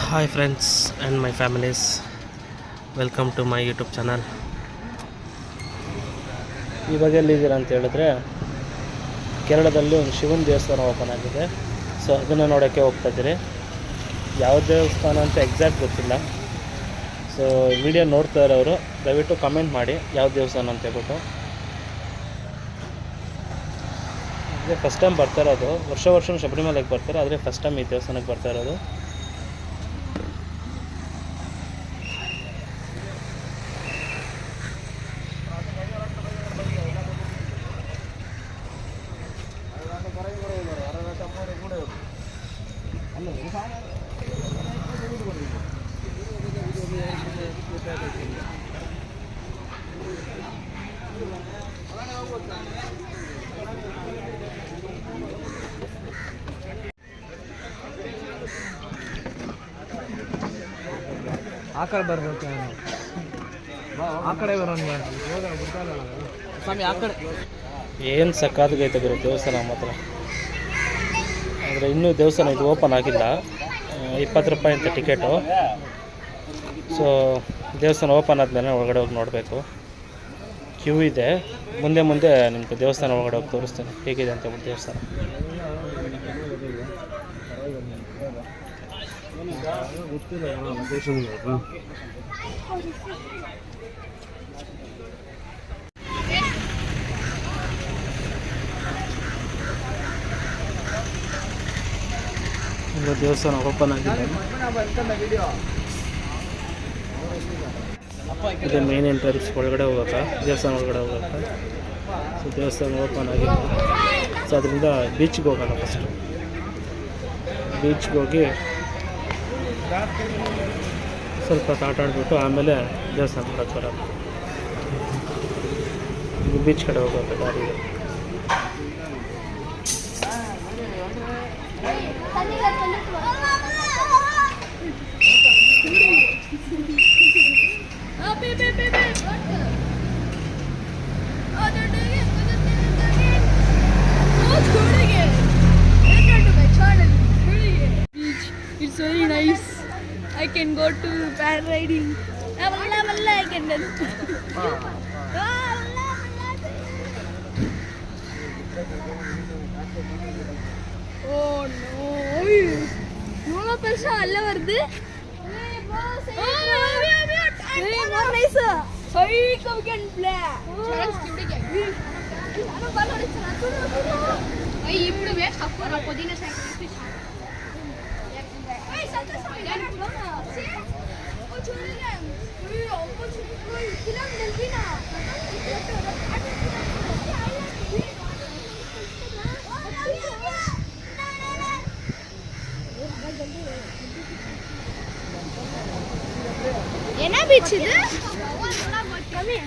Hi friends and my families, welcome to my YouTube channel. ಇವಾಗ ಎಲ್ಲಿದ್ದೀರಾ ಅಂತ ಹೇಳಿದ್ರೆ ಕೇರಳದಲ್ಲಿ ಒಂದು ಶಿವನ ದೇವಸ್ಥಾನ ಓಪನ್ ಆಗಿದೆ. ಸೊ ಅದನ್ನು ನೋಡೋಕ್ಕೆ ಹೋಗ್ತಾ ಇದ್ದೀರಿ. ಯಾವ ದೇವಸ್ಥಾನ ಅಂತ ಎಕ್ಸಾಕ್ಟ್ ಗೊತ್ತಿಲ್ಲ. ಸೊ ವಿಡಿಯೋ ನೋಡ್ತಾ ಇರೋರು ದಯವಿಟ್ಟು ಕಮೆಂಟ್ ಮಾಡಿ ಯಾವ ದೇವಸ್ಥಾನ ಅಂತ ಹೇಳ್ಬಿಟ್ಟು. ಇದೇ ಫಸ್ಟ್ ಟೈಮ್ ಬರ್ತಾ ಇರೋದು. ವರ್ಷ ಶಬರಿಮಲೆಗೆ ಬರ್ತಾರೆ, ಆದರೆ ಫಸ್ಟ್ ಟೈಮ್ ಈ ದೇವಸ್ಥಾನಕ್ಕೆ ಬರ್ತಾ ಇರೋದು. ಆ ಕಡೆ ಬರ್ಬೇಕು, ಆ ಕಡೆ ಬರೋಣ ಸ್ವಾಮಿ. ಆ ಕಡೆ ಏನು ಸಕ್ಕತ್ತಾಗೈತೆ ಗುರು ದೇವಸ್ಥಾನ ಮಾತ್ರ. ಆದರೆ ಇನ್ನೂ ದೇವಸ್ಥಾನ ಇದು ಓಪನ್ ಆಗಿಲ್ಲ. 20 ರೂಪಾಯಿ ಅಂತ ಟಿಕೆಟು. ಸೊ ದೇವಸ್ಥಾನ ಓಪನ್ ಆದಮೇಲೆ ಒಳಗಡೆ ಹೋಗಿ ನೋಡಬೇಕು. ಕ್ಯೂ ಇದೆ. ಮುಂದೆ ನಿಮ್ಗೆ ದೇವಸ್ಥಾನ ಒಳಗಡೆ ಹೋಗಿ ತೋರಿಸ್ತೇನೆ ಹೇಗಿದೆ ಅಂತ ಹೇಳ್ಬಿಟ್ಟು ದೇವಸ್ಥಾನ. ದೇವಸ್ಥಾನ ಓಪನ್ ಆಗಿದೆ. ಇದು ಮೇನ್ ಎಂಟ್ರೆನ್ಸ್. ಒಳಗಡೆ ಹೋಗೋಕೆ, ದೇವಸ್ಥಾನ ಒಳಗಡೆ ಹೋಗೋಕೆ. ಸೊ ದೇವಸ್ಥಾನ ಓಪನ್ ಆಗಿದೆ. ಸೊ ಅದರಿಂದ ಬೀಚ್ಗೆ ಹೋಗೋಣ. ಫಸ್ಟು ಬೀಚ್ಗೆ ಹೋಗಿ ಸ್ವಲ್ಪ ಆಟ ಆಡಿಬಿಟ್ಟು ಆಮೇಲೆ ದೇವಸ್ಥಾನ ನೋಡೋಕೆ ಬರೋದು. ಇದು ಬೀಚ್ ಕಡೆ ಹೋಗೋಕೆ ದಾರಿ ಇದೆ. It's very nice. I can go to paragliding. I can do. Oh no! No, persa alla vardu. Hey, more nice. Sorry, come can play. Hey, ఇప్పుడు వేస్ట్ తక్కువ పొదిన cycle. Hey, salta salta. Oh, చూడలే. ఓ అమ్మ చూడు. Film delfina. ಏನ beach ಇದು? ಕಮ್ಮಿ.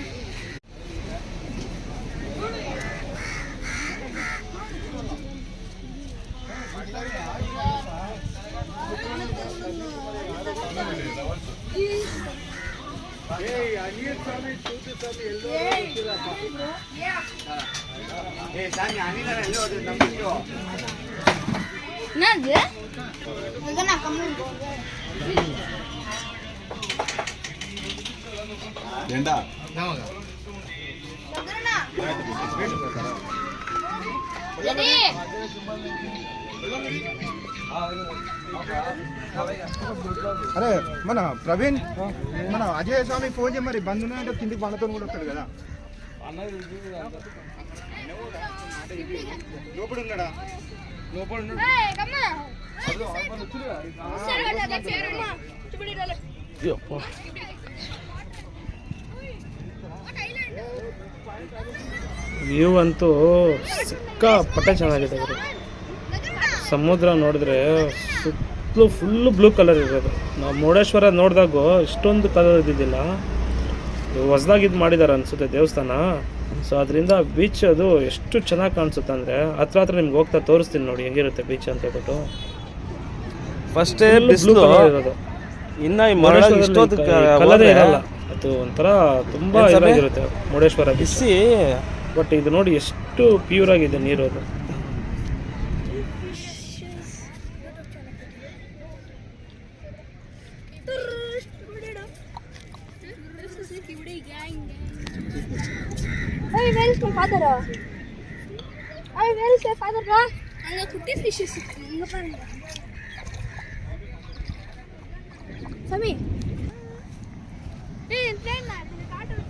అరే మన ప్రవీణ్, మన అజయ్ స్వామి ఫోన్ చేయ. మరి బంధువులు అంటే కిందికి బండతో కూడా వస్తాడు కదా. లోపల ఉన్నాడా? లోపల ವ್ಯೂ ಅಂತೂ ಸಿಕ್ಕಾಪಟ್ಟೆ ಚೆನ್ನಾಗಿದೆ ಅವರು. ಸಮುದ್ರ ನೋಡಿದ್ರೆ ಸುತ್ತಲೂ ಫುಲ್ಲು ಬ್ಲೂ ಕಲರ್ ಇರೋದು. ನಾವು ಮುರುಡೇಶ್ವರ ನೋಡಿದಾಗ ಇಷ್ಟೊಂದು ಕಲರ್ ಇದ್ದಿದ್ದಿಲ್ಲ. ಹೊಸ್ದಾಗಿ ಇದು ಮಾಡಿದ್ದಾರೆ ಅನಿಸುತ್ತೆ ದೇವಸ್ಥಾನ. ಸೊ ಅದರಿಂದ ಬೀಚ್ ಅದು ಎಷ್ಟು ಚೆನ್ನಾಗಿ ಕಾಣಿಸುತ್ತೆ ಅಂದರೆ ಹತ್ರ ನಿಮ್ಗೆ ಹೋಗ್ತಾ ತೋರಿಸ್ತೀನಿ ನೋಡಿ ಹೆಂಗಿರುತ್ತೆ ಬೀಚ್ ಅಂತ ಹೇಳ್ಬಿಟ್ಟು. ಫಸ್ಟೇ ಬ್ಲೂ ಕಲರ್ ಇರೋದು. ಇನ್ನು ಈ ಇಷ್ಟೊಂದು ಕಲರ್ ಇರಲ್ಲ. ಅದು ಒಂಥರ ತುಂಬ ಇದಾಗಿರುತ್ತೆ ಮುರುಡೇಶ್ವರ ಬಿಸಿ. ಬಟ್ ಇದು ನೋಡಿ ಎಷ್ಟು ಪ್ಯೂರ್ ಆಗಿದೆ ನೀರು. ಅದು is my father? Hey, where is my father? Anga kutti fishes. Anga paranga. Sami. Hey, train na. The car is.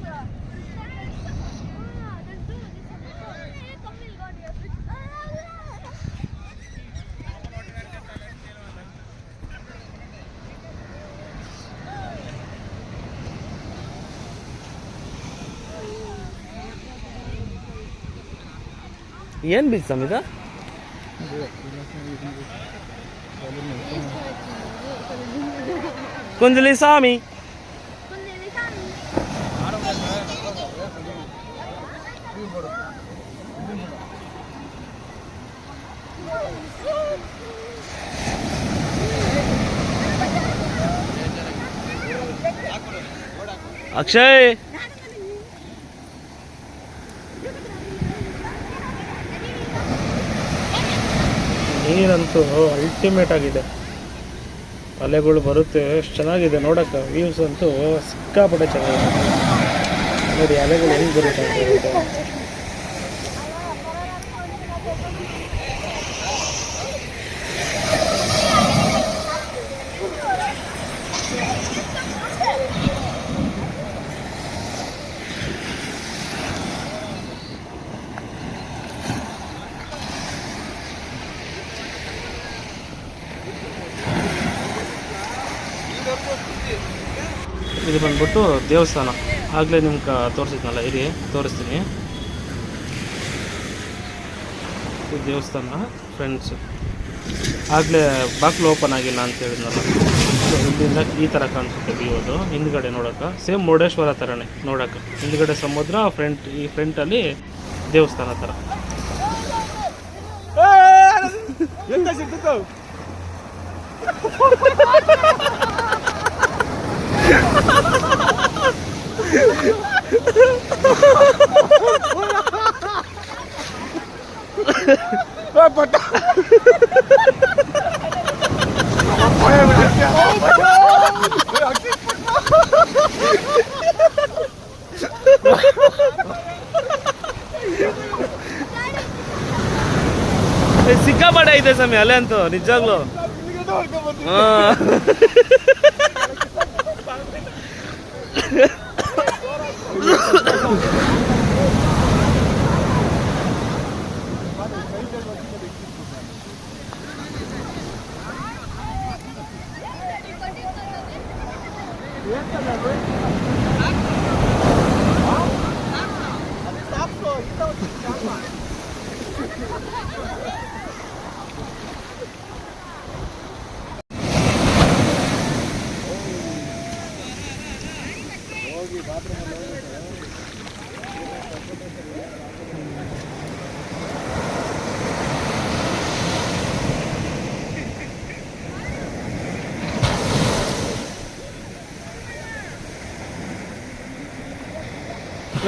ಏನು ಬೀಚ್ ಸಮಿತ? ಕುಂಜಲಿ ಸ್ವಾಮಿ. ಅಕ್ಷಯ್ ನೀರಂತೂ ಅಲ್ಟಿಮೇಟ್ ಆಗಿದೆ. ಅಲೆಗಳು ಬರುತ್ತೆ, ಎಷ್ಟು ಚೆನ್ನಾಗಿದೆ ನೋಡೋಕ್ಕೆ. ವ್ಯೂಸ್ ಅಂತೂ ಸಿಕ್ಕಾಪಟ್ಟೆ ಚೆನ್ನಾಗಿದೆ ನೋಡಿ. ಅಲೆಗಳು ಹೆಂಗೆ ಬರುತ್ತೆ ಅಂತ ಹೇಳ್ಬಿಟ್ಟು. ಇದು ಬಂದ್ಬಿಟ್ಟು ದೇವಸ್ಥಾನ. ಆಗಲೇ ನಿಮ್ಗೆ ತೋರಿಸಿದ್ನಲ್ಲ, ಇರಿ ತೋರಿಸ್ತೀನಿ. ಇದು ದೇವಸ್ಥಾನ ಫ್ರೆಂಡ್ಸ್. ಆಗಲೇ ಬಾಗಿಲು ಓಪನ್ ಆಗಿಲ್ಲ ಅಂತ ಹೇಳಿದ್ನಲ್ಲ. ಸೊ ಇಲ್ಲಿಂದ ಈ ಥರ ಕಾಣಿಸುತ್ತೆ ವ್ಯೂ. ಅದು ಹಿಂದ್ಗಡೆ ನೋಡೋಕೆ ಸೇಮ್ ಮುರುಡೇಶ್ವರ ಥರನೇ ನೋಡೋಕೆ. ಹಿಂದ್ಗಡೆ ಸಮುದ್ರ, ಈ ಫ್ರಂಟಲ್ಲಿ ದೇವಸ್ಥಾನ ಥರ. ಸಿಕ್ಕಾಪಟ್ಟೆ ಐತೆ ಸಮಯ ಅಲ್ಲೇ ಅಂತೂ ನಿಜವಾಗ್ಲು.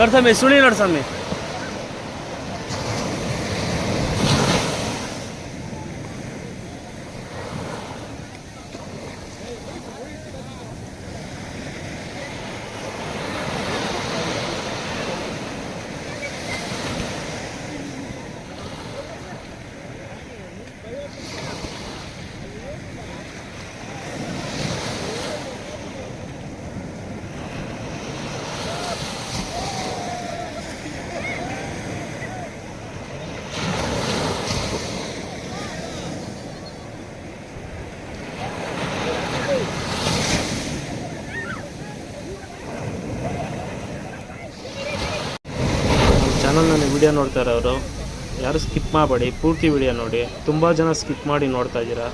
ನೋಡ್ಸಮ್ಮಿ, ಸುಳಿ ನೋಡ್ಸಮ್ಮಿ. ಚಾನಲ್ನಲ್ಲಿ ವಿಡಿಯೋ ನೋಡ್ತಾ ಇರೋರು ಯಾರು ಸ್ಕಿಪ್ ಮಾಡಬೇಡಿ, ಪೂರ್ತಿ ವಿಡಿಯೋ ನೋಡಿ. ತುಂಬ ಜನ ಸ್ಕಿಪ್ ಮಾಡಿ ನೋಡ್ತಾ ಇದ್ದೀರಾ.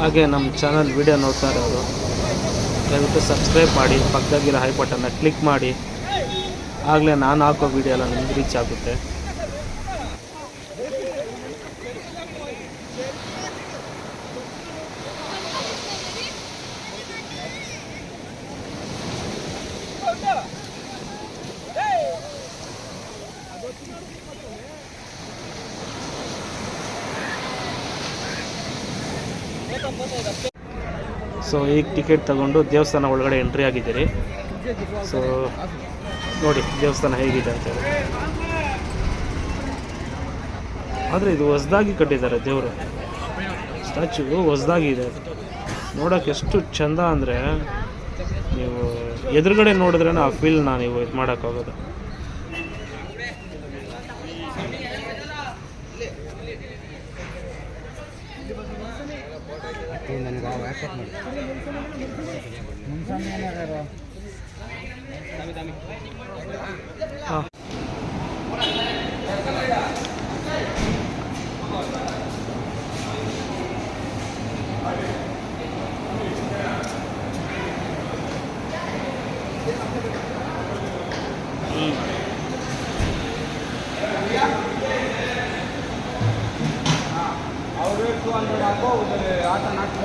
ಹಾಗೆ ನಮ್ಮ ಚಾನಲ್ ವಿಡಿಯೋ ನೋಡ್ತಾ ಇರೋರು ದಯವಿಟ್ಟು ಸಬ್ಸ್ಕ್ರೈಬ್ ಮಾಡಿ, ಪಕ್ಕದಾಗಿರೋ ಹೈ ಬಟನ್ನ ಕ್ಲಿಕ್ ಮಾಡಿ. ಆಗಲೇ ನಾನು ಹಾಕೋ ವಿಡಿಯೋ ಎಲ್ಲ ನಿಮ್ಗೆ ರೀಚ್ ಆಗುತ್ತೆ. ಸೊ ಈಗ ಟಿಕೆಟ್ ತಗೊಂಡು ದೇವಸ್ಥಾನ ಒಳಗಡೆ ಎಂಟ್ರಿ ಆಗಿದ್ದೀರಿ. ಸೊ ನೋಡಿ ದೇವಸ್ಥಾನ ಹೇಗಿದೆ ಅಂತೇಳಿ. ಆದರೆ ಇದು ಹೊಸ್ದಾಗಿ ಕಟ್ಟಿದ್ದಾರೆ ದೇವರು ಸ್ಟ್ಯಾಚ್ಯೂ ಹೊಸ್ದಾಗಿ ಇದೆ ಅದು ನೋಡೋಕೆ ಎಷ್ಟು ಚಂದ ಅಂದರೆ ನೀವು ಎದುರುಗಡೆ ನೋಡಿದ್ರೇ ಆ ಫೀಲ್ನ ನೀವು ಇದು ಮಾಡೋಕ್ಕಾಗೋದು. ಹಾಂ ಅವರು 200 ಹಾಕೋ ಆಟ ನಾಲ್ಕು